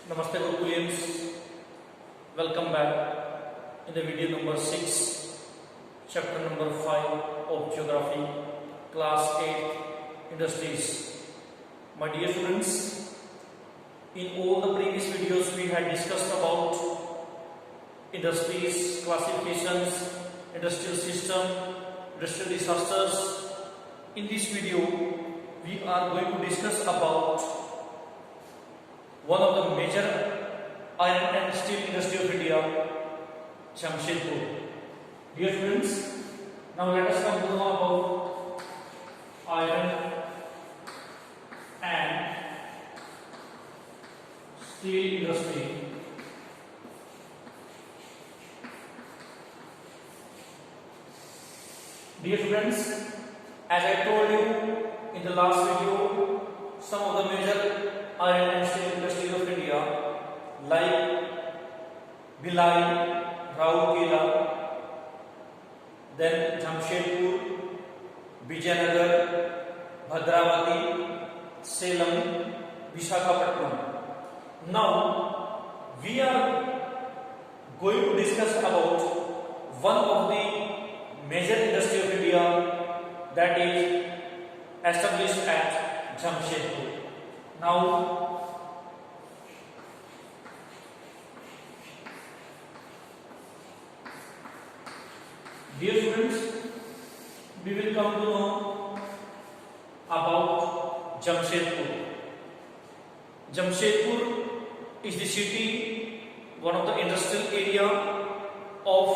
Namaste Gurukulians, welcome back in the video number 6, chapter number 5 of Geography, class 8, Industries. My dear students, in all the previous videos we had discussed about industries, classifications, industrial system, industrial disasters. In this video, we are going to discuss about one of the major iron and steel industry of India, Jamshedpur. Dear students, now let us come to know about iron and steel industry. Dear students, as I told you in the last video, some of the major iron and steel industries of India like Bhilai, Rourkela, then Jamshedpur, Vijayanagar, Bhadravati, Salem, Visakhapatnam. Now we are going to discuss about one of the major industry of India that is established at Jamshedpur. Now, dear students, we will come to know about Jamshedpur. Jamshedpur is the city, one of the industrial area of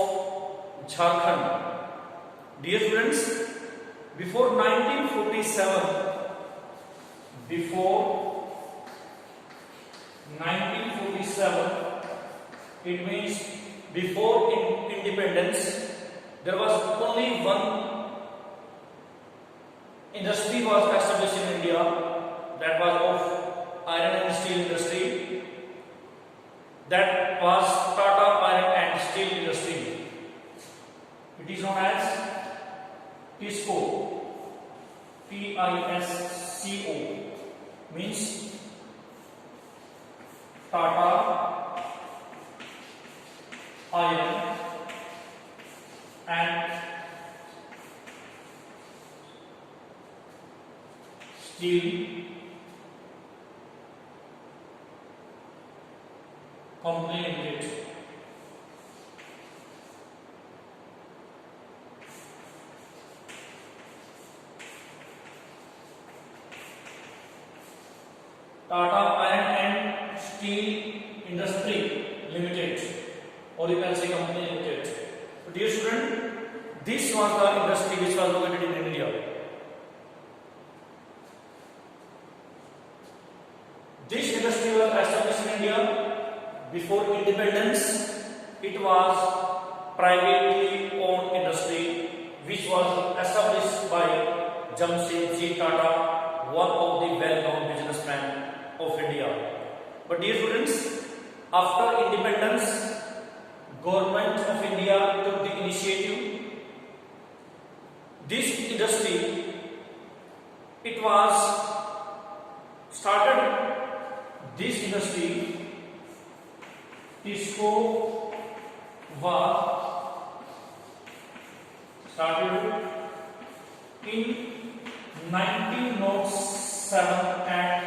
Jharkhand. Dear students, before 1947, it means before independence, there was only one industry was established in India, that was of iron and steel industry, that was Tata Iron and Steel Industry. It is known as TISCO, TISCO, means Tata Iron and Steel Company Limited. Tata Iron and Steel Industry Limited, or you can say Company Limited. So dear student, this was the industry which was located in India. This industry was established in India before independence. It was privately owned industry which was established by Jamshedji Tata, one of the well-known businessmen of India. But dear students, after independence, Government of India took the initiative. This industry, it was started, this industry, TISCO, was started in 1907 at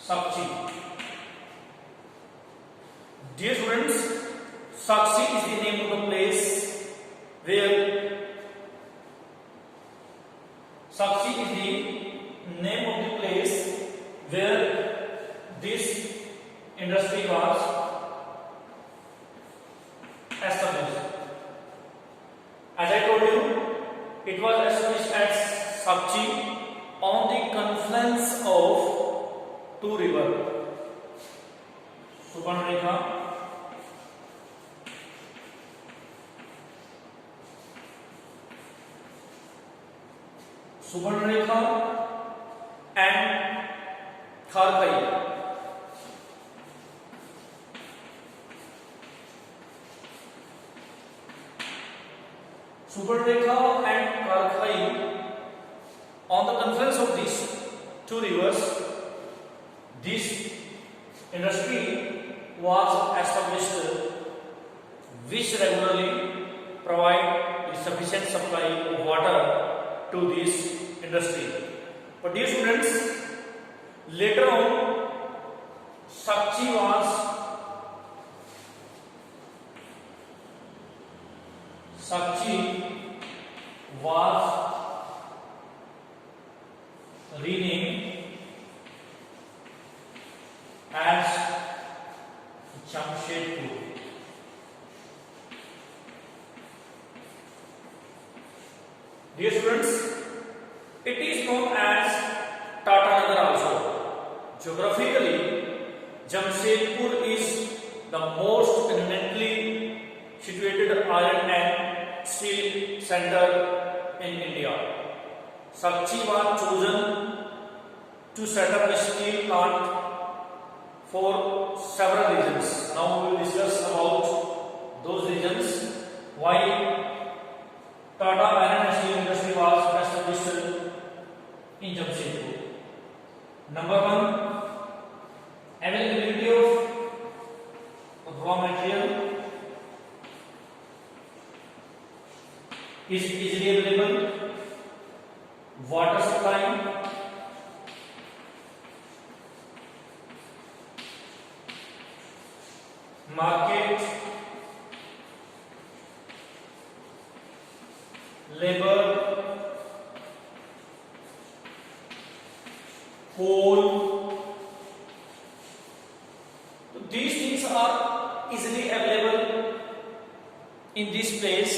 Sakchi. Dear students, Sakchi is the name of the place where Sakchi is the name of the place where this industry was established. As I told you, it was established at Sakchi on the confluence of two rivers, Subarnarekha and Kharkai. Subarnarekha and Kharkai On the confluence of these two rivers, this industry was established, which regularly provide a sufficient supply of water to this industry. But dear students, later on Sakchi was renamed as Jamshedpur. Dear students, it is known as Tata Nagar also. Geographically, Jamshedpur is the most eminently situated iron and steel center in India. Sakchi was chosen to set up a steel plant for several reasons. Now we will discuss about those reasons why Tata Iron and Steel Industry was established in Jamshedpur. Number one, availability of raw material is easily available. Water supply, market, labor, coal. So these things are easily available in this place.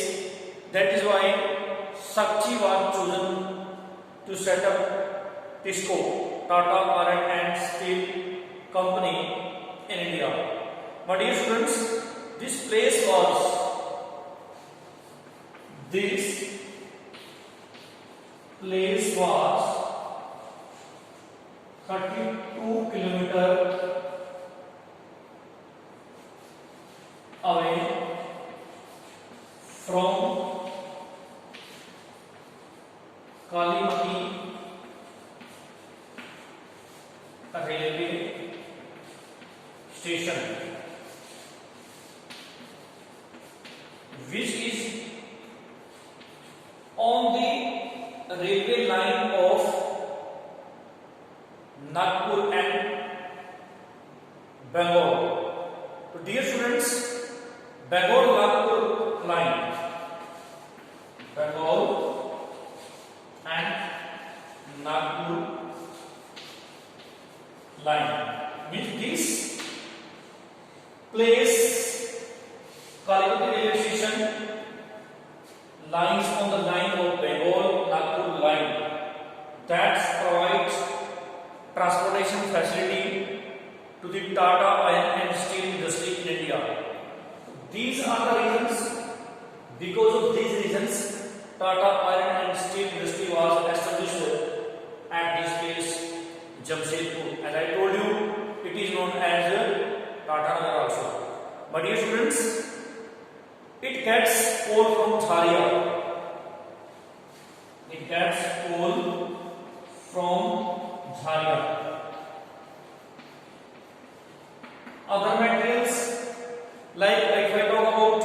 That is why Sakchi was chosen to set up TISCO, Tata Iron and Steel Company in India. My dear students, this place was 32 kilometers away from Kalimati railway station, which is on the railway line of Nagpur and Bangalore. So dear students, Bangalore-Nagpur line, Bangalore and Nagpur line means this place, Kalimati railway station, lines on the line of Bangalore-Nagpur line that provides transportation facility to the Tata Iron and Steel industry in India. These are the reasons. Because of these reasons, Tata Iron and Steel industry was established at this place, Jamshedpur. As I told you, it is known as Tata Nagar also. But dear students, it gets coal from Jharia. It gets coal from Jharia. Other materials, like if I talk about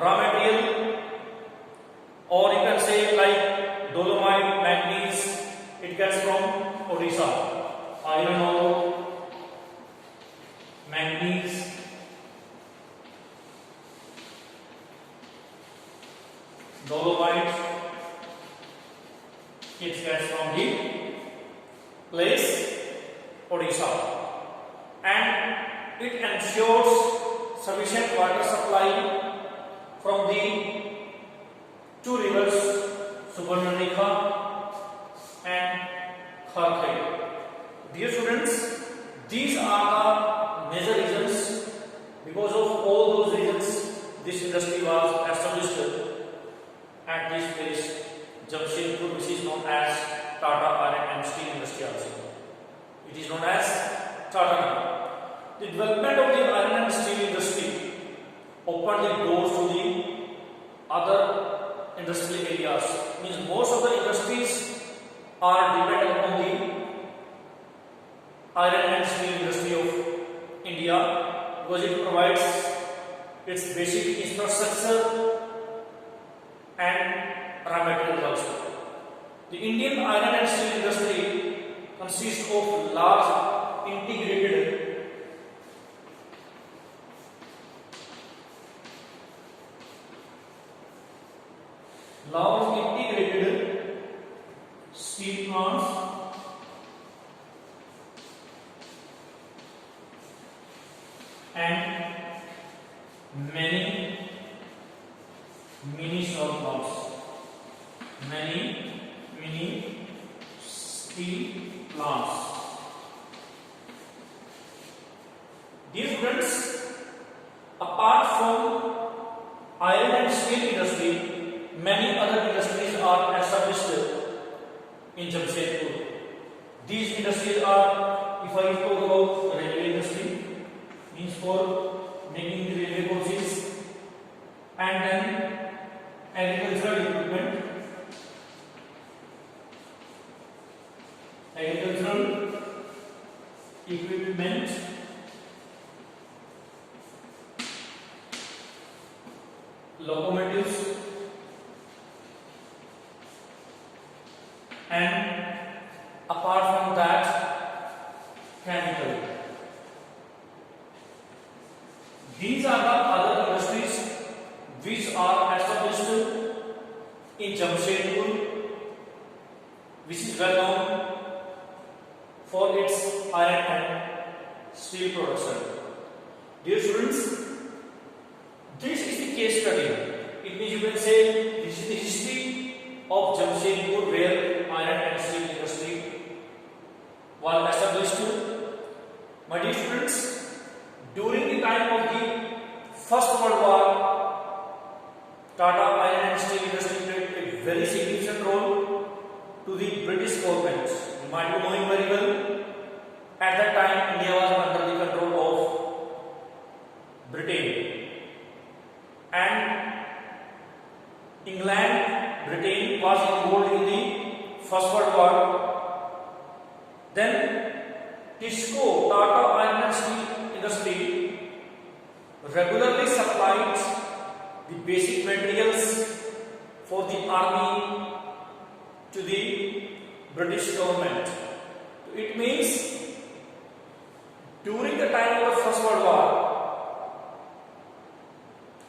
raw material, or you can say like dolomite, manganese, it gets from Odisha. Iron ore, manganese, dolomite, it gets from the place Odisha, and it ensures sufficient water supply from the two rivers Subarnarekha and Kharkai. Dear students, these are the major reasons. Because of all those reasons, this industry was established at this place, Jamshedpur, which is known as Tata Iron and Steel Industry also. It is known as Tata. The development of the iron and steel industry opened the doors to the other industrial areas. Means most of the industries are dependent upon the iron and steel industry of India because it provides its basic infrastructure and raw materials also. The Indian iron and steel industry consists of large integrated steel plants and many mini steel plants. Many mini steel plants. Dear students, apart from iron and steel industry, many other industries are established in Jamshedpur. These industries are, if I talk about railway industry, means for making the railway coaches, and then agricultural equipment, locomotives, and apart from that, chemical. These are the other industries which are established in Jamshedpur, which is well known for its iron and steel production. Dear students, this is the case study. It means you can say this is the history of Jamshedpur where iron and steel industry was established. My dear students, during the time of the First World War, Tata Iron and Steel Industry played a very significant role to the British government. You might be knowing very well, at that time India was under the control of Britain. And England, Britain was involved in the First World War. Then TISCO, Tata Iron and Steel Industry, regularly supplied the basic materials for the army to the British government. It means during the time of the First World War,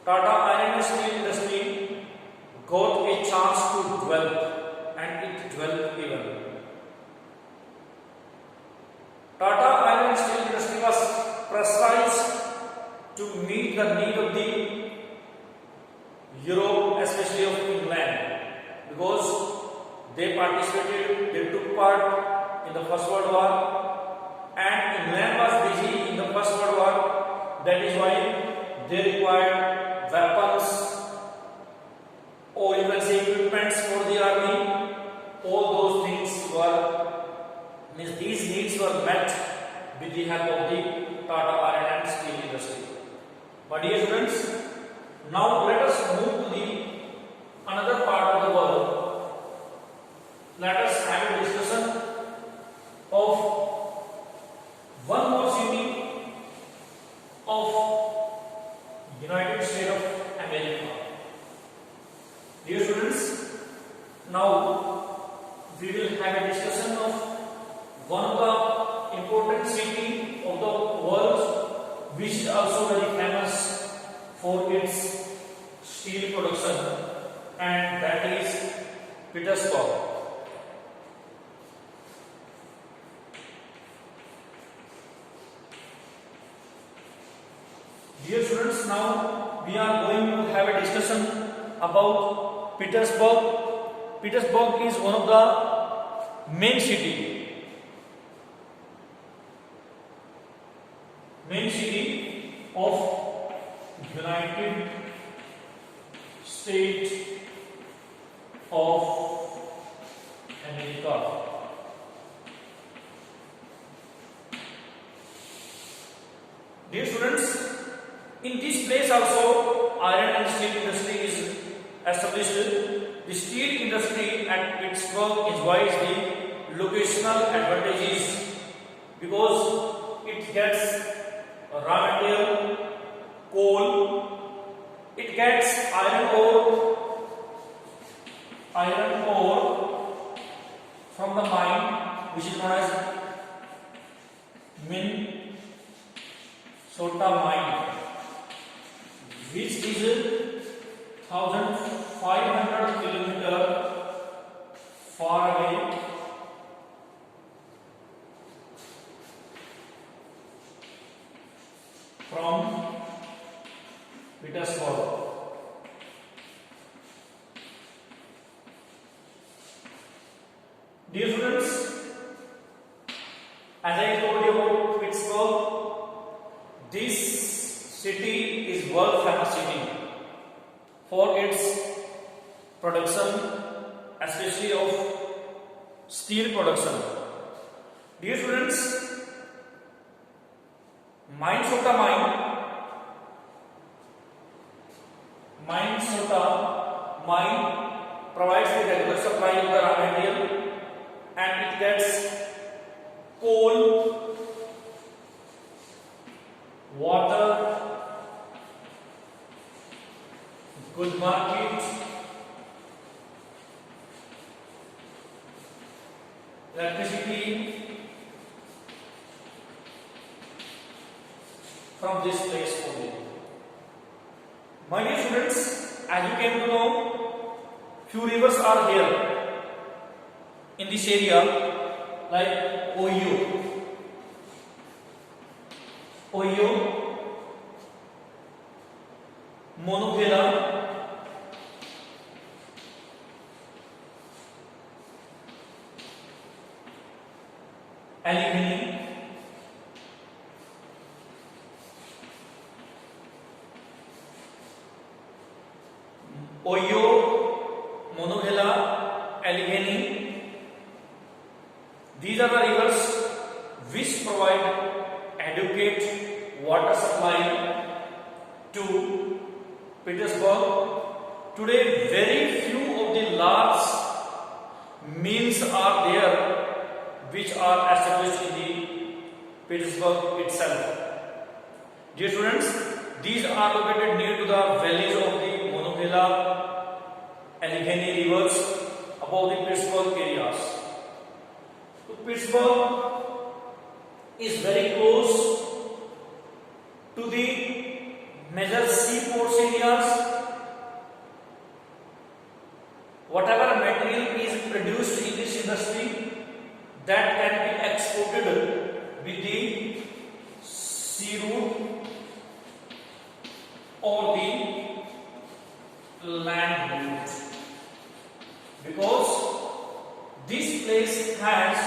Tata Iron and Steel Industry got a chance to develop, and it developed even. Tata Iron and Steel Industry was pressurized to meet the need of the Europe, especially of England, because they took part in the First World War, and England was busy in the First World War. That is why they required weapons, or you can say equipments for the army. All those things these needs were met with the help of the Tata Iron and Steel Industry. But dear students, now let us move to the another part of the world. Let us have a discussion of one more city of United States of America. Dear students, now we will have a discussion of one of the important city of the world, which is also very famous for its steel production, and that is Petersburg. Dear students, now we are going to have a discussion about Petersburg. Petersburg is one of the main city of United States of America. Dear students, in this place also iron and steel industry is established. The steel industry at Pittsburgh enjoys the locational advantages because it gets raw material, coal, it gets iron ore from the mine, which is known as Minnesota mine, which is 1,500 kilometers far away from Petersburg. Dear students, as I told you about Pittsburgh, this city is world famous city for its production, especially of steel production. Dear students, Minnesota mine provides the regular supply of the raw material, and it gets coal, water, good market, electricity from this place only. My dear students, as you came to know, few rivers are here in this area, like Ohio, Monongahela, Allegheny, Ohio, Monongahela, Allegheny. These are the rivers which provide adequate water supply to Petersburg. Today, very few of the large mills are there which are established in the Petersburg itself. Dear students, these are located near to the valleys of the Monongahela, Allegheny rivers above the Pittsburgh areas. So Pittsburgh is very close to the major seaports areas. Whatever material is produced in this industry, that can be exported with the sea route or the land route, because this place has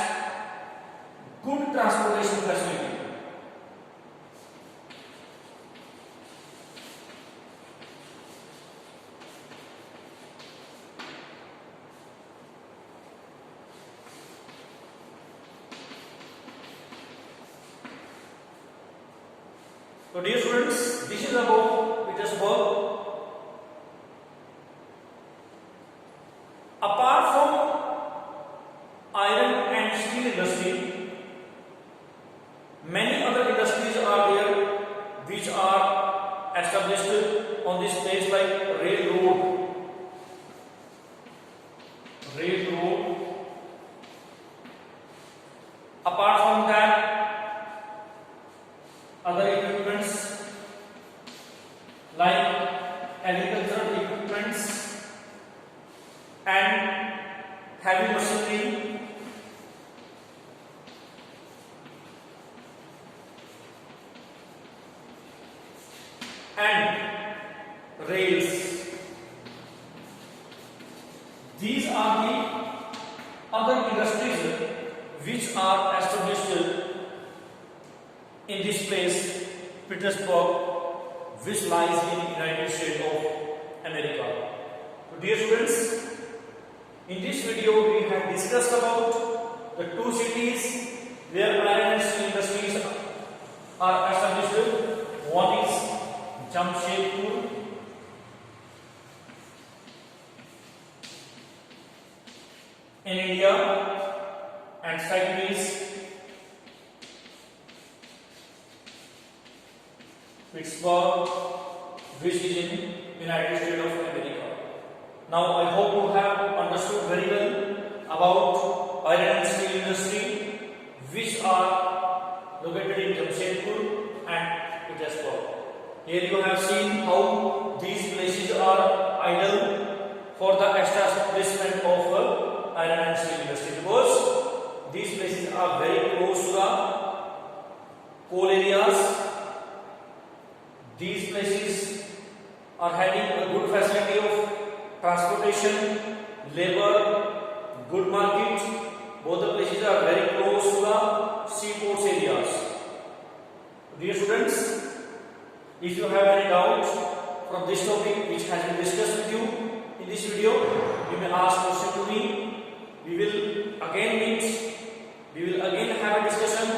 good transportation facility. So dear students, this is about Petersburg. Apart from iron and steel industry, many other industries are there which are established on this place, like railroad. Apart from that, other equipments like agricultural equipments and heavy machinery, and rails. These are the other industries which are established in this place, Petersburg, which lies in the United States of America. So dear students, in this video we have discussed about the two cities where iron and steel industries are established. One is Jamshedpur in India, and second is Pittsburgh, which is in United States of America. Now I hope you have understood very well about iron and steel industry, which are located in Jamshedpur and Pittsburgh. Here you have seen how these places are ideal for the establishment of iron and steel industry, because these places are very close to the coal areas. These places are having a good facility of transportation, labor, good market. Both the places are very close to the seaports areas. Dear students, if you have any doubt from this topic which has been discussed with you in this video, you may ask question to me. We will again meet. We will again have a discussion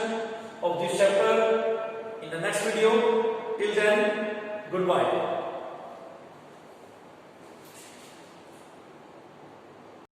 of this chapter in the next video. Till then, goodbye.